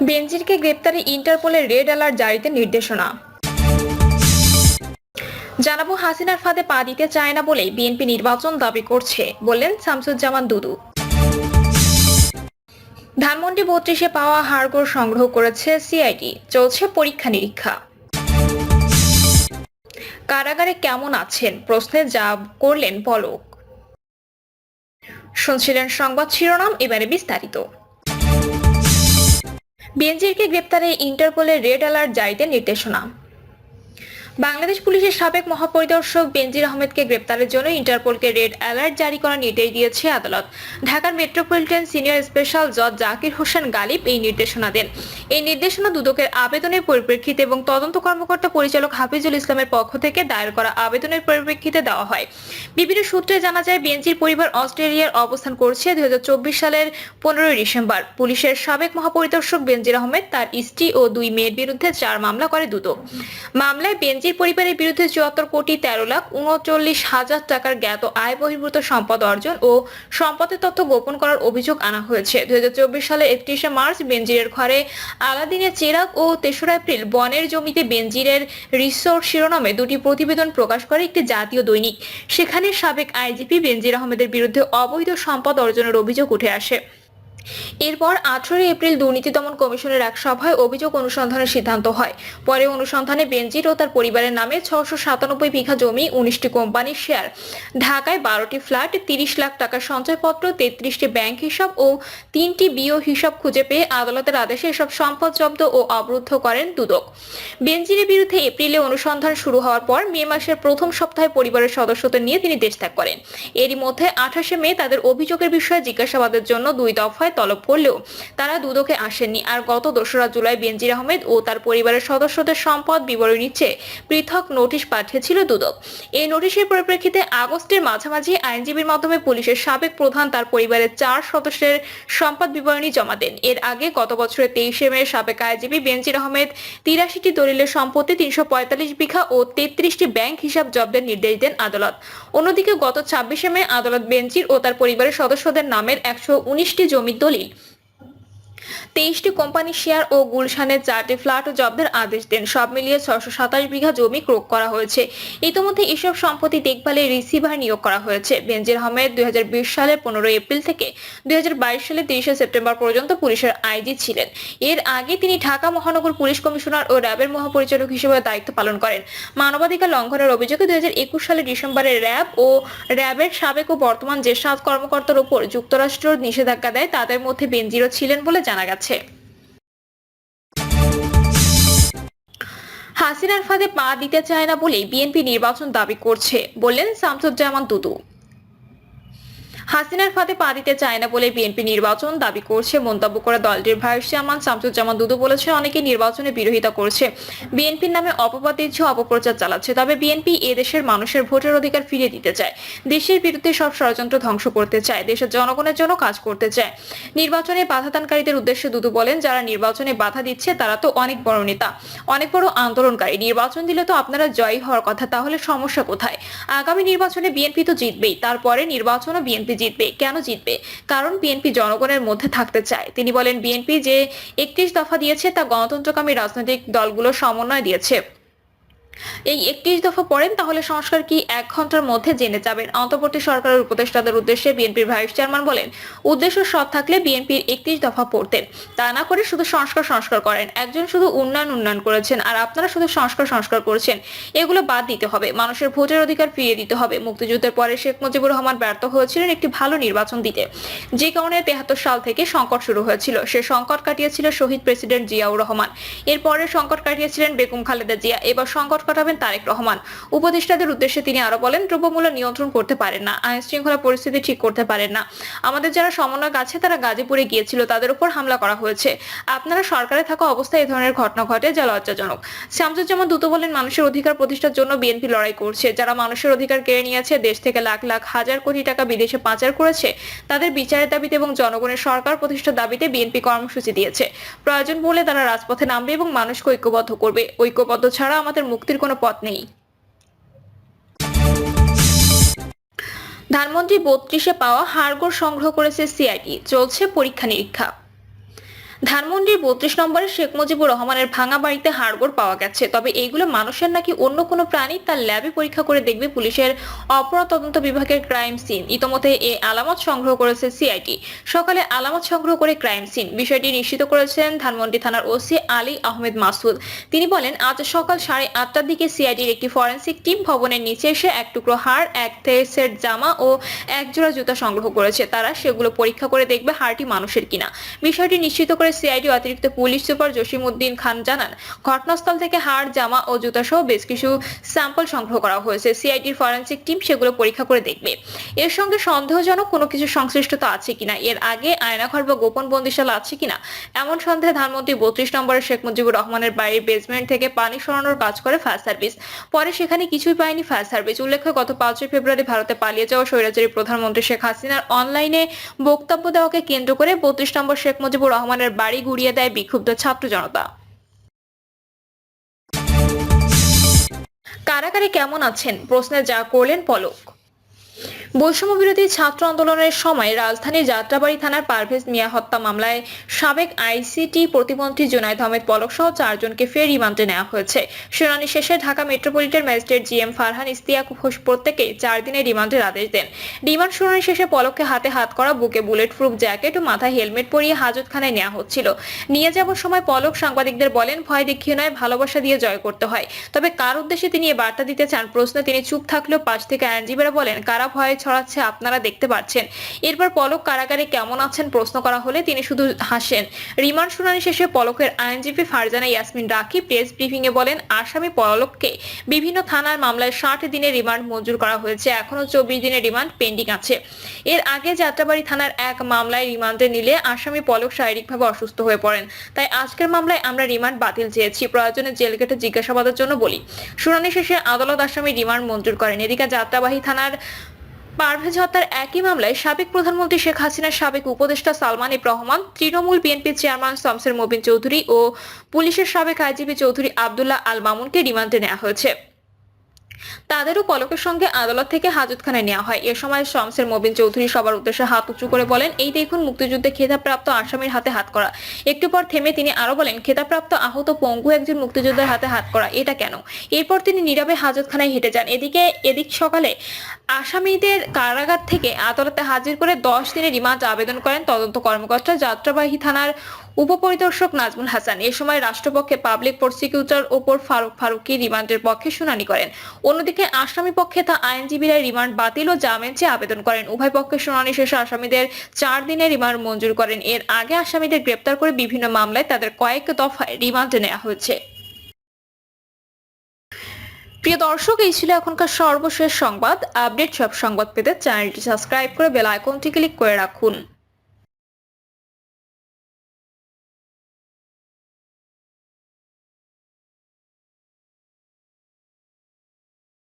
বেনজিরকে গ্রেপ্তারে ইন্টারপোলের red alert জারিতে নির্দেশনা। জানাবো, হাসিনার ফাঁদে পা দিতে চায় না বলেই বিএনপি নির্বাচন দাবি করছে, বললেন শামসুজ্জামান দুদু। ধানমন্ডি ৩২-এ পাওয়া হাড়গোড় সংগ্রহ করেছে সিআইডি, চলছে পরীক্ষা নিরীক্ষা। কারাগারে কেমন আছেন প্রশ্নে জবাব করলেন পলক। শুনছিলেন সংবাদ শিরোনাম, এবারে বিস্তারিত। বেনজিরকে গ্রেপ্তারে ইন্টারপোলের রেড অ্যালার্ট জারিতে নির্দেশনা। বাংলাদেশ পুলিশের সাবেক মহাপরিদর্শক বেনজির আহমেদকে গ্রেপ্তারের জন্য ইন্টারপোলকে রেড অ্যালার্ট জারি করার নির্দেশ দিয়েছে আদালত। ঢাকার মেট্রোপলিটন সিনিয়র স্পেশাল জজ জাকির হোসেন গালিব এই নির্দেশনা দেন। এই নির্দেশনা দুদকের আবেদনের পরিপ্রেক্ষিতে এবং তদন্ত কর্মকর্তা পরিচালক হাফিজুল ইসলামের পক্ষ থেকে দায়ের করা আবেদনের পরিপ্রেক্ষিতে দেওয়া হয়। বিভিন্ন সূত্রে জানা যায়, বেনজির পরিবার অস্ট্রেলিয়ার অবস্থান করছে 2024 সালের 15 ডিসেম্বর। পুলিশের সাবেক মহাপরিদর্শক বেনজির আহমেদ, তার স্ত্রী ও 2 মেয়ের বিরুদ্ধে 4 মামলা করে দুদক। মামলায় বেনজির পরিবারের বিরুদ্ধে ৭৪,১৩,৩৯,০০০ টাকার জ্ঞাত আয় বহির্ভূত সম্পদ অর্জন ও সম্পদের তথ্য গোপন করার অভিযোগ আনা হয়েছে। 2024 সালের 31শে মার্চ বেনজিরের ঘরে আলাদিনের চেরাগ ও 3রা এপ্রিল বনের জমিতে বেনজিরের রিসোর্ট শিরোনামে 2টি প্রতিবেদন প্রকাশ করে একটি জাতীয় দৈনিক। সেখানে সাবেক আইজিপি বেনজির আহমেদের বিরুদ্ধে অবৈধ সম্পদ অর্জনের অভিযোগ উঠে আসে। এরপর 18 এপ্রিল দুর্নীতি দমন কমিশনের এক সভায় অভিযোগ অনুসন্ধানের সিদ্ধান্ত হয়। পরে অনুসন্ধানে বেনজির ও তার পরিবারের নামে 697 বিঘা জমি, 19টি কোম্পানির শেয়ার, ঢাকায় 12টি ফ্ল্যাট, 30 লাখ টাকার সঞ্চয়পত্র, 33টি ব্যাংক হিসাব ও 3টি বিও হিসাব খুঁজে পেয়ে আদালতের আদেশে এসব সম্পদ জব্দ ও অবরুদ্ধ করেন দুদক। বেনজিরের বিরুদ্ধে এপ্রিলে অনুসন্ধান শুরু হওয়ার পর মে মাসের প্রথম সপ্তাহে পরিবারের সদস্যদের নিয়ে তিনি দেশ ত্যাগ করেন। এরই মধ্যে 28শে মে তাদের অভিযোগের বিষয়ে জিজ্ঞাসাবাদের জন্য 2 দফায় তলব করলেও তারা দুদকে আসেননি। আর গত 2রা জুলাই বেনজির আহমেদ ও তার পরিবারের সদস্যদের সম্পদ বিবরণীর চেয়ে পৃথক নোটিশ পাঠিয়েছিল দুদক। এই নোটিশের পরিপ্রেক্ষিতে আগস্টের মাঝামাঝি আইনজীবীর মাধ্যমে পুলিশের সাবেক প্রধান তার পরিবারের 4 সদস্যের সম্পদ বিবরণী জমা দেন। এর আগে গত বছরের 23শে মে সাবেক আইনজীবী বেনজির আহমেদ 83টি দলিলের সম্পত্তি, 345 বিঘা ও 33টি ব্যাংক হিসাব জব্দের নির্দেশ দেন আদালত। অন্যদিকে গত 26শে মে আদালত বেনজির ও তার পরিবারের সদস্যদের নামের 119টি জমির দলিল, 23টি কোম্পানির শেয়ার ও গুলশানের 4টি ফ্ল্যাট জব্দের আদেশ দেন। সব মিলিয়ে 627 বিঘা জমি ক্রয় করা হয়েছে। ইতিমধ্যে এসব সম্পত্তি দেখভালে রিসিভার নিয়োগ করা হয়েছে। বেনজির আহমেদ 2020 সালের 15 এপ্রিল থেকে 2022 সালের 30শে সেপ্টেম্বর পর্যন্ত পুলিশের আইজি ছিলেন। এর আগে তিনি ঢাকা মহানগর পুলিশ কমিশনার ও র্যাবের মহাপরিচালক হিসেবে দায়িত্ব পালন করেন। মানবাধিকার লঙ্ঘনের অভিযোগে 2021 সালের ডিসেম্বরে র্যাব ও র্যাবের সাবেক ও বর্তমান যে 7 কর্মকর্তার উপর যুক্তরাষ্ট্র নিষেধাজ্ঞা দেয়, তাদের মধ্যে বেনজিরও ছিলেন বলে জানা গেছে। হাসিনার ফাঁদে পা দিতে চায় না বলেই বিএনপি নির্বাচন দাবি করছে, বললেন শামসুজ্জামান দুদু। হাসিনার ফাঁদে পা দিতে চায় না বলে বিএনপি নির্বাচন দাবি করছে মন্তব্য করে দলটির ভাইস চেয়ারম্যান শামসুজ্জামান দুদু বলেছে, অনেকে নির্বাচনে বিরোধিতা করছে, বিএনপির নামে অপবাদ দিচ্ছে, অপপ্রচার চালাচ্ছে। তবে বিএনপি এদেশের মানুষের ভোটের অধিকার ফিরিয়ে দিতে চায়, দেশের বিরুদ্ধে সব ষড়যন্ত্র ধ্বংস করতে চায়, দেশের জনগণের জন্য কাজ করতে চায়। নির্বাচনে বাধাদানকারীদের উদ্দেশ্যে দুদু বলেন, যারা নির্বাচনে বাধা দিচ্ছে তারা তো অনেক বড় নেতা, অনেক বড় আন্দোলনকারী। নির্বাচন দিলে তো আপনারা জয়ী হওয়ার কথা, তাহলে সমস্যা কোথায়? আগামী নির্বাচনে বিএনপি তো জিতবেই, তারপরে নির্বাচনও বিএনপি জিতবে। কেন জিতবে? কারণ বিএনপি জনগণের মধ্যে থাকতে চায়। তিনি বলেন, বিএনপি যে 31 দফা দিয়েছে তা গণতন্ত্রকামী রাজনৈতিক দলগুলোর সমন্বয় দিয়েছে। এই 31 দফা পড়েন, তাহলে সংস্কার কি 1 ঘন্টার মধ্যে জেনে যাবেন। অন্তর্বর্তী সরকারের উপদেষ্টাদের উদ্দেশ্যে বিএনপির ভাইস চেয়ারম্যান বলেন, উদ্দেশ্য সৎ থাকলে বিএনপির 31 দফা পড়তেন, তা না করে শুধু সংস্কার করেন। একজন শুধু উন্নয়ন করেছেন, আর আপনারা শুধু সংস্কার করছেন। এগুলো বাদ দিতে হবে, মানুষের ভোটের অধিকার ফিরিয়ে দিতে হবে। মুক্তিযুদ্ধের পরে শেখ মুজিবুর রহমান ব্যর্থ হয়েছিলেন একটি ভালো নির্বাচন দিতে, যে কারণে 73 সাল থেকে সংকট শুরু হয়েছিল। সে সংকট কাটিয়েছিল শহীদ প্রেসিডেন্ট জিয়াউর রহমান, এরপরে সংকট কাটিয়েছিলেন বেগম খালেদা জিয়া, এবার সংকট কাটাবেন তারেক রহমান। উপদেষ্টাদের উদ্দেশ্যে তিনি আরো বলেন, দ্রব্যমূল্য নিয়ন্ত্রণ করতে পারেন না, আইন শৃঙ্খলা পরিস্থিতি ঠিক করতে পারেন না। আমাদের যারা সমন্বয়ক আছে তারা গাজীপুরে গিয়েছিল, তাদের উপর হামলা করা হয়েছে। আপনারা সরকারে থাকা অবস্থায় এই ধরনের ঘটনা ঘটে, যা লজ্জাজনক। শামসুজ্জামান দুদু বলেন, মানুষের অধিকার প্রতিষ্ঠার জন্য বিএনপি লড়াই করছে। যারা মানুষের অধিকার কেড়ে নিয়েছে, দেশ থেকে লাখ লাখ হাজার কোটি টাকা বিদেশে পাচার করেছে, তাদের বিচারের দাবিতে এবং জনগণের সরকার প্রতিষ্ঠার দাবিতে বিএনপি কর্মসূচি দিয়েছে। প্রয়োজন বলে তারা রাজপথে নামবে এবং মানুষকে ঐক্যবদ্ধ করবে। ঐক্যবদ্ধ ছাড়া আমাদের মুক্তির কোনো পথ নেই। ধানমন্ডি ৩২-এ পাওয়া হাড়গোড় সংগ্রহ করেছে সিআইডি, চলছে পরীক্ষা নিরীক্ষা। ধানমন্ডির ৩২ নম্বরে শেখ মুজিবুর রহমানের ভাঙা বাড়িতে হাড়গোড় পাওয়া গেছে, তবে এইগুলো মানুষের নাকি অন্য কোনো প্রাণী তার ল্যাবে পরীক্ষা করে দেখবে পুলিশের অপরাধ তদন্ত বিভাগের ক্রাইম সিন। ইতোমধ্যে এই আলামত সংগ্রহ করেছে সিআইডি। সকালে আলামত সংগ্রহ করে ক্রাইম সিন বিষয়টি নিশ্চিত করেছেন ধানমন্ডি থানার ওসি আলী আহমেদ মাসুদ। তিনি বলেন, আজ সকাল 8:30টার দিকে সিআইডির একটি ফরেনসিক টিম ভবনের নিচে এসে এক টুকরো হাড়, এক সেট জামা ও এক জোড়া জুতা সংগ্রহ করেছে। তারা সেগুলো পরীক্ষা করে দেখবে হাড়টি মানুষের কিনা। বিষয়টি নিশ্চিত করে সিআইডি অতিরিক্ত পুলিশ সুপার জসিমউদ্দিন খান জানান, ঘটনাস্থল থেকে হাড়, জামা ও জুতা সহ বেশ কিছু স্যাম্পল সংগ্রহ করা হয়েছে। সিআইডির ফরেনসিক টিম সেগুলো পরীক্ষা করে দেখবে এর সঙ্গে সন্দেহজনক কোনো কিছু সংশ্লিষ্টতা আছে কিনা, এর আগে আয়নাঘর বা গোপন বন্দিশালা আছে কিনা। এমন সন্দেহে ধানমন্ডি ৩২ নম্বরের শেখ মুজিবুর রহমানের বাড়ির বেসমেন্ট থেকে পানি সরানোর কাজ করে ফায়ার সার্ভিস। পরে সেখানে কিছুই পায়নি ফায়ার সার্ভিস। উল্লেখ্য, গত 5 ফেব্রুয়ারি ভারতে পালিয়ে যাওয়া স্বৈরাচারী প্রধানমন্ত্রী শেখ হাসিনার অনলাইনে বক্তব্য দেওয়াকে কেন্দ্র করে ৩২ নম্বর শেখ মুজিবুর রহমানের বাড়ি গুড়িয়ে দেয় বিক্ষুব্ধ ছাত্র জনতা। কারাগারে কেমন আছেন প্রশ্নে যা করলেন পলক। বৈষম্য বিরোধী ছাত্র আন্দোলনের সময় রাজধানীর যাত্রাবাড়ি থানার পারভেজ মিয়া হত্যা মামলায় সাবেক আইসিটি প্রতিমন্ত্রী জুনায়েদ আহমেদ পলক সহ 4 জনকে ফের রিমান্ডে নেওয়া হয়েছে। শুনানি শেষে Dhaka metropolitan magistrate GM Farhan Ishtiaq Ghosh প্রত্যেককে 4 দিনের রিমান্ডের আদেশ দেন। রিমান্ড শুনানি শেষে পলককে হাতে হাত করা, বুকে বুলেট প্রুফ জ্যাকেট ও মাথায় হেলমেট পরিয়ে হাজতখানায় নেওয়া হচ্ছিল। নিয়ে যাওয়ার সময় পলক সাংবাদিকদের বলেন, ভয় দেখিয়ে নয়, ভালোবাসা দিয়ে জয় করতে হয়। তবে কার উদ্দেশ্যে তিনি এ বার্তা দিতে চান প্রশ্নে তিনি চুপ থাকলেও পাশ থেকে আইনজীবীরা বলেন, কারা ভয় ছড়াচ্ছে আপনারা দেখতে পাচ্ছেন। এরপর পলক কারাগারে কেমন আছেন প্রশ্ন করা হলে তিনি শুধু হাসেন। রিমান্ড শুনানি শেষে পলকের আইনজীবী ফারজানা ইয়াসমিন রাখি প্রেস ব্রিফিং এ বলেন, আসামি পলককে বিভিন্ন থানার মামলায় 60 দিনের রিমান্ড মঞ্জুর করা হয়েছে, এখনো 24 দিনের রিমান্ড পেন্ডিং আছে। এর আগে যাত্রাবাড়ি থানার এক মামলায় রিমান্ডে নিলে আসামি পলক শারীরিকভাবে অসুস্থ হয়ে পড়েন। তাই আজকের মামলায় আমরা রিমান্ড বাতিল চেয়েছি, প্রয়োজনে জেল গেটে জিজ্ঞাসাবাদের জন্য বলি। শুনানি শেষে আদালত আসামি রিমান্ড মঞ্জুর করেন। এদিকে যাত্রাবাড়ি থানার পারভেজ হত্যার একই মামলায় সাবেক প্রধানমন্ত্রী শেখ হাসিনার সাবেক উপদেষ্টা সালমান এফ রহমান, তৃণমূল বিএনপির চেয়ারম্যান শমসের মোবিন চৌধুরী ও পুলিশের সাবেক আইজিপি চৌধুরী আব্দুল্লাহ আল মামুনকে রিমান্ডে নেওয়া হয়েছে। তাদেরও পলকের সঙ্গে আদালত থেকে হাজতখানায় নেওয়া হয়। এ সময় শমসের মোবিন চৌধুরী সবার উদ্দেশ্যে হাত উঁচু করে বলেন, এই দেখুন মুক্তিযুদ্ধে খেতাবপ্রাপ্ত আসামির হাতে হাত করা। একটু পর থেমে তিনি আরো বলেন, খেতাবপ্রাপ্ত আহত পঙ্গু একজন মুক্তিযোদ্ধার হাতে হাত করা, এটা কেন? এরপর তিনি নীরবে হাজতখানায় হেঁটে যান। এদিক সকালে আসামিদের কারাগার থেকে আদালতে হাজির করে 10 দিনের রিমান্ড আবেদন করেন তদন্ত কর্মকর্তা যাত্রাবাড়ি থানার উপপরিদর্শক নাজমুল হাসান। এ সময় রাষ্ট্রপক্ষে পাবলিক প্রসিকিউটর ওপর ফারুকি রিমান্ডের পক্ষে শুনানি করেন। অন্যদিকে আসামি পক্ষে তা আইনজীবীরা রিমান্ড বাতিল ও জামিন চেয়ে আবেদন করেন। উভয় পক্ষের শুনানি শেষে আসামিদের 4 দিনের রিমান্ড মঞ্জুর করেন। এর আগে আসামিদের গ্রেপ্তার করে বিভিন্ন মামলায় তাদের কয়েক দফায় রিমান্ডে নেওয়া হয়েছে। প্রিয় দর্শক, এই ছিল এখনকার সর্বশেষ সংবাদ। আপডেট সব সংবাদ পেতে চ্যানেলটি সাবস্ক্রাইব করে বেল আইকনটি ক্লিক করে রাখুন।